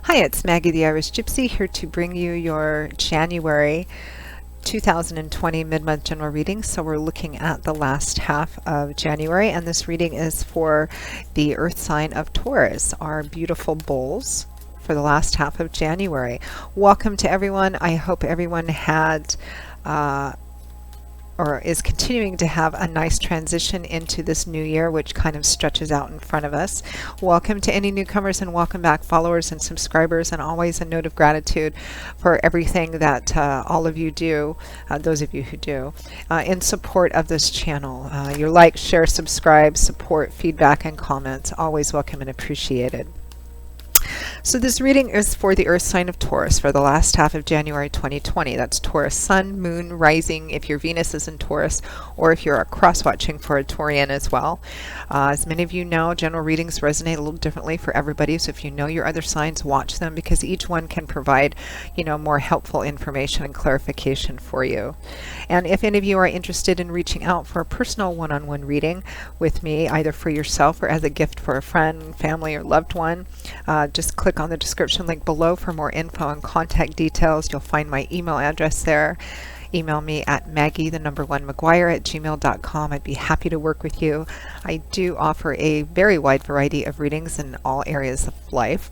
Hi, it's Maggie the Irish Gypsy here to bring you your January 2020 mid-month general reading. So we're looking at the last half of January, and this reading is for the earth sign of Taurus, our beautiful bulls for the last half of January. Welcome to everyone. I hope everyone had or is continuing to have a nice transition into this new year, which kind of stretches out in front of us. Welcome to any newcomers and welcome back followers and subscribers, and always a note of gratitude for everything that all of you do, those of you who do, in support of this channel. Your like, share, subscribe, support, feedback, and comments, always welcome and appreciated. So this reading is for the earth sign of Taurus for the last half of January 2020. That's Taurus sun, moon, rising, if your Venus is in Taurus, or if you're cross-watching for a Taurian as well. As many of you know, general readings resonate a little differently for everybody, so if you know your other signs, watch them, because each one can provide, more helpful information and clarification for you. And if any of you are interested in reaching out for a personal one-on-one reading with me, either for yourself or as a gift for a friend, family, or loved one, just click on the description link below for more info and contact details. You'll find my email address there. Email me at maggie1mcguire@gmail.com. I'd be happy to work with you. I do offer a very wide variety of readings in all areas of life.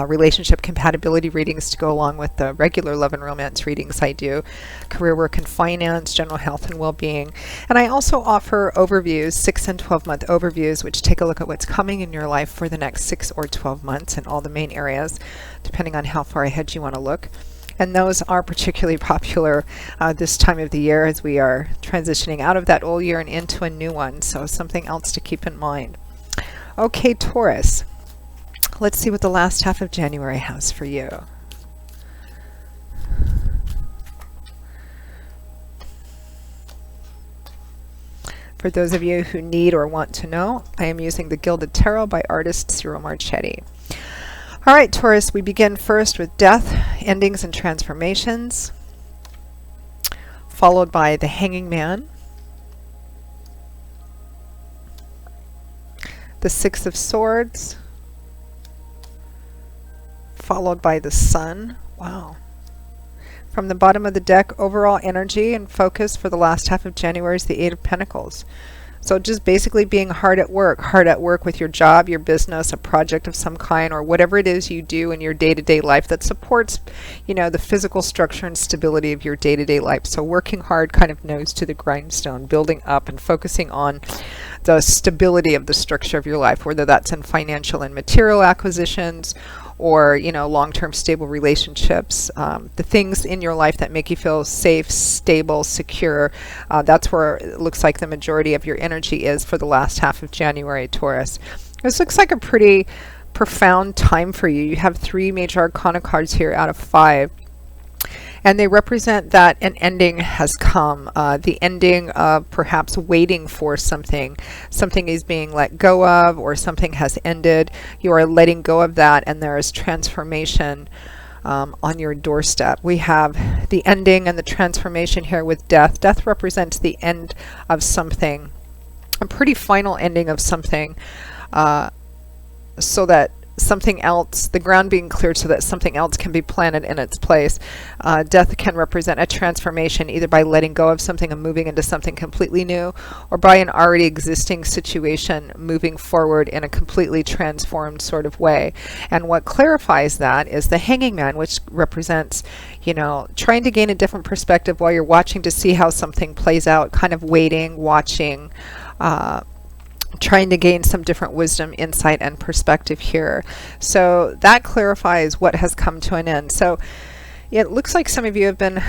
Relationship compatibility readings to go along with the regular love and romance readings I do, career, work, and finance, general health and well-being. And I also offer overviews, 6 and 12-month overviews, which take a look at what's coming in your life for the next 6 or 12 months in all the main areas, depending on how far ahead you want to look. And those are particularly popular this time of the year as we are transitioning out of that old year and into a new one. So something else to keep in mind. Okay, Taurus. Let's see what the last half of January has for you. For those of you who need or want to know, I am using the Gilded Tarot by artist Cyril Marchetti. All right, Taurus, we begin first with death, endings, and transformations, followed by the Hanging Man, the Six of Swords, followed by the Sun. Wow. From the bottom of the deck, overall energy and focus for the last half of January is the Eight of Pentacles. So just basically being hard at work with your job, your business, a project of some kind, or whatever it is you do in your day-to-day life that supports, the physical structure and stability of your day-to-day life. So working hard, kind of nose to the grindstone, building up and focusing on the stability of the structure of your life, whether that's in financial and material acquisitions, or long-term stable relationships, the things in your life that make you feel safe, stable, secure. That's where it looks like the majority of your energy is for the last half of January, Taurus. This looks like a pretty profound time for you. You have 3 major arcana cards here out of 5. And they represent that an ending has come, the ending of perhaps waiting for something. Something is being let go of, or something has ended. You are letting go of that, and there is transformation on your doorstep. We have the ending and the transformation here with death. Death represents the end of something, a pretty final ending of something, so that something else, the ground being cleared so that something else can be planted in its place. Death can represent a transformation, either by letting go of something and moving into something completely new, or by an already existing situation moving forward in a completely transformed sort of way. And what clarifies that is the Hanging Man, which represents, trying to gain a different perspective while you're watching to see how something plays out, kind of waiting, watching, trying to gain some different wisdom, insight, and perspective here. So that clarifies what has come to an end. So it looks like some of you have been,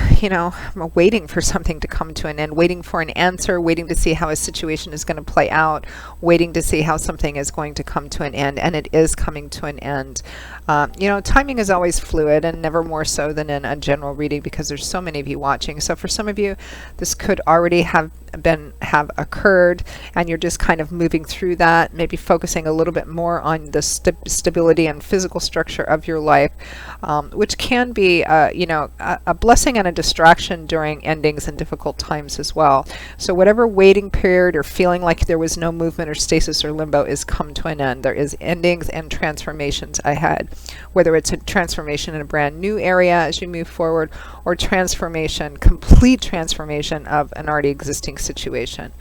waiting for something to come to an end, waiting for an answer, waiting to see how a situation is going to play out, waiting to see how something is going to come to an end, and it is coming to an end. Timing is always fluid, and never more so than in a general reading, because there's so many of you watching. So for some of you, this could already have have occurred, and you're just kind of moving through that, maybe focusing a little bit more on the stability and physical structure of your life, which can be a blessing and a distraction during endings and difficult times as well. So whatever waiting period or feeling like there was no movement or stasis or limbo is come to an end. There is endings and transformations ahead, whether it's a transformation in a brand new area as you move forward, or transformation, complete transformation of an already existing situation.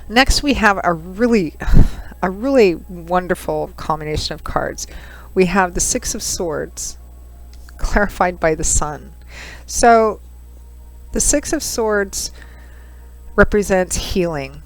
Next, we have a really wonderful combination of cards. We have the Six of Swords, clarified by the Sun. So the Six of Swords represents healing.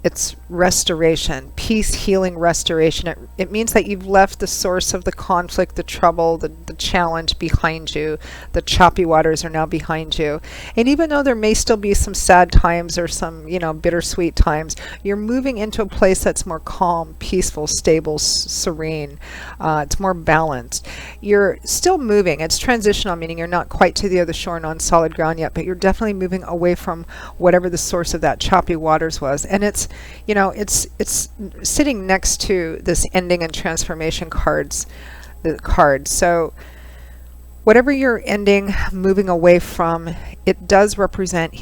It's restoration, peace, healing, restoration. It means that you've left the source of the conflict, the trouble, the challenge behind you. The choppy waters are now behind you. And even though there may still be some sad times or some, bittersweet times, you're moving into a place that's more calm, peaceful, stable, serene. It's more balanced. You're still moving. It's transitional, meaning you're not quite to the other shore and on solid ground yet, but you're definitely moving away from whatever the source of that choppy waters was. And it's sitting next to this ending and transformation cards. So whatever you're ending, moving away from, it does represent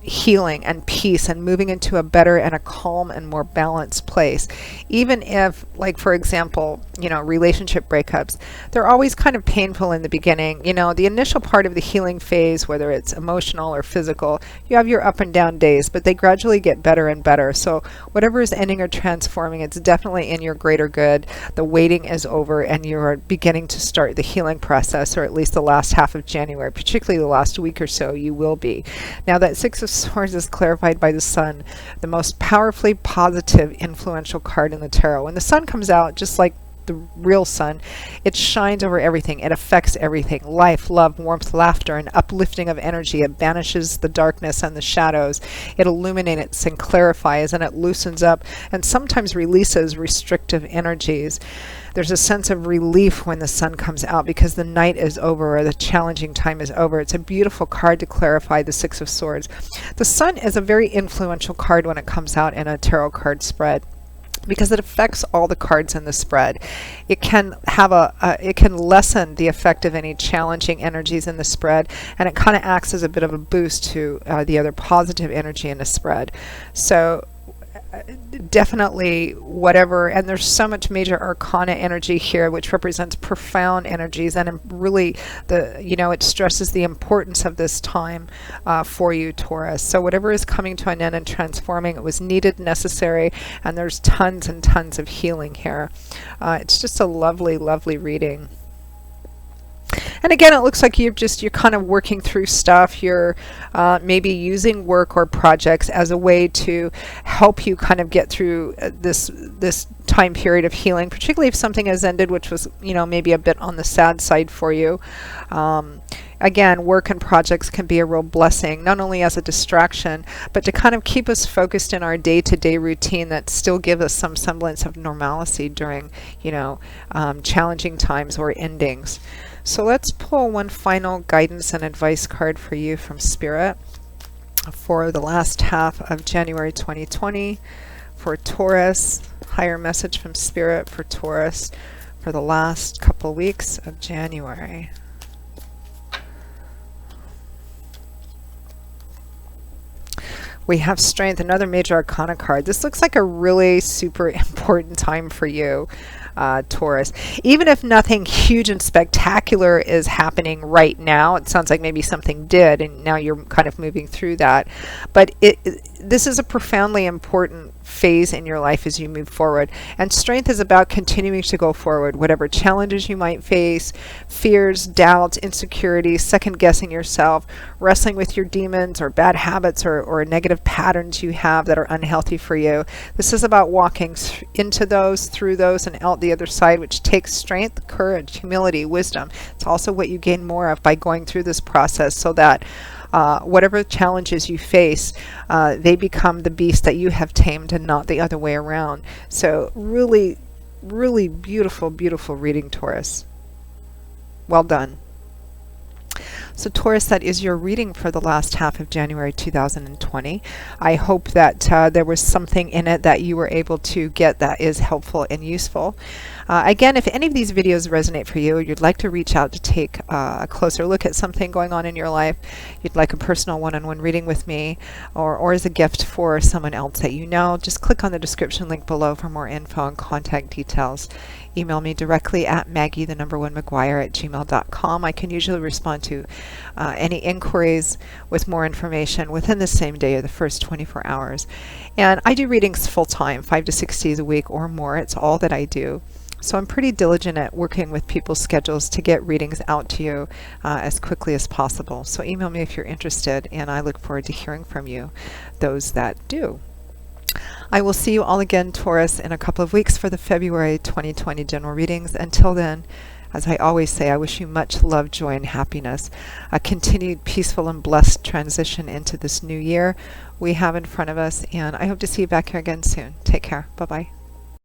healing and peace and moving into a better and a calm and more balanced place. Even if, like, for example, relationship breakups, they're always kind of painful in the beginning. The initial part of the healing phase, whether it's emotional or physical, you have your up and down days, but they gradually get better and better. So whatever is ending or transforming, it's definitely in your greater good. The waiting is over and you're beginning to start the healing process, or at least the last half of January, particularly the last week or so, you will be. Now that Six of Swords is clarified by the Sun, the most powerfully positive, influential card in the tarot. When the Sun comes out, just like the real sun, it shines over everything. It affects everything. Life, love, warmth, laughter, and uplifting of energy. It banishes the darkness and the shadows. It illuminates and clarifies, and it loosens up and sometimes releases restrictive energies. There's a sense of relief when the sun comes out because the night is over, or the challenging time is over. It's a beautiful card to clarify the Six of Swords. The Sun is a very influential card when it comes out in a tarot card spread, because it affects all the cards in the spread. It can have it can lessen the effect of any challenging energies in the spread, and it kind of acts as a bit of a boost to the other positive energy in the spread. So definitely whatever, and there's so much major arcana energy here, which represents profound energies, and really it stresses the importance of this time for you, Taurus. So whatever is coming to an end and transforming, it was needed, necessary, and there's tons and tons of healing here. It's just a lovely, lovely reading. And again, it looks like you're kind of working through stuff. You're maybe using work or projects as a way to help you kind of get through this time period of healing, particularly if something has ended, which was, maybe a bit on the sad side for you. Again, work and projects can be a real blessing, not only as a distraction, but to kind of keep us focused in our day-to-day routine that still give us some semblance of normalcy during, challenging times or endings. So let's pull one final guidance and advice card for you from Spirit for the last half of January 2020 for Taurus. Higher message from Spirit for Taurus for the last couple weeks of January. We have Strength, another major arcana card. This looks like a really super important time for you, Taurus. Even if nothing huge and spectacular is happening right now, it sounds like maybe something did, and now you're kind of moving through that. But this is a profoundly important phase in your life as you move forward. And Strength is about continuing to go forward, whatever challenges you might face, fears, doubts, insecurities, second guessing yourself, wrestling with your demons or bad habits or negative patterns you have that are unhealthy for you. This is about walking into those, through those, and out the other side, which takes strength, courage, humility, wisdom. It's also what you gain more of by going through this process, so that whatever challenges you face, they become the beast that you have tamed and not the other way around. So really, really beautiful, beautiful reading, Taurus. Well done. So Taurus, that is your reading for the last half of January 2020. I hope that there was something in it that you were able to get that is helpful and useful. Again, if any of these videos resonate for you, you'd like to reach out to take a closer look at something going on in your life, you'd like a personal one-on-one reading with me, or as a gift for someone else that you know, just click on the description link below for more info and contact details. Email me directly at maggie1mcguire@gmail.com. I can usually respond to any inquiries with more information within the same day or the first 24 hours. And I do readings full-time, 5 to 6 days a week or more. It's all that I do. So I'm pretty diligent at working with people's schedules to get readings out to you as quickly as possible. So email me if you're interested, and I look forward to hearing from you, those that do. I will see you all again, Taurus, in a couple of weeks for the February 2020 general readings. Until then, as I always say, I wish you much love, joy, and happiness, a continued peaceful and blessed transition into this new year we have in front of us, and I hope to see you back here again soon. Take care. Bye-bye.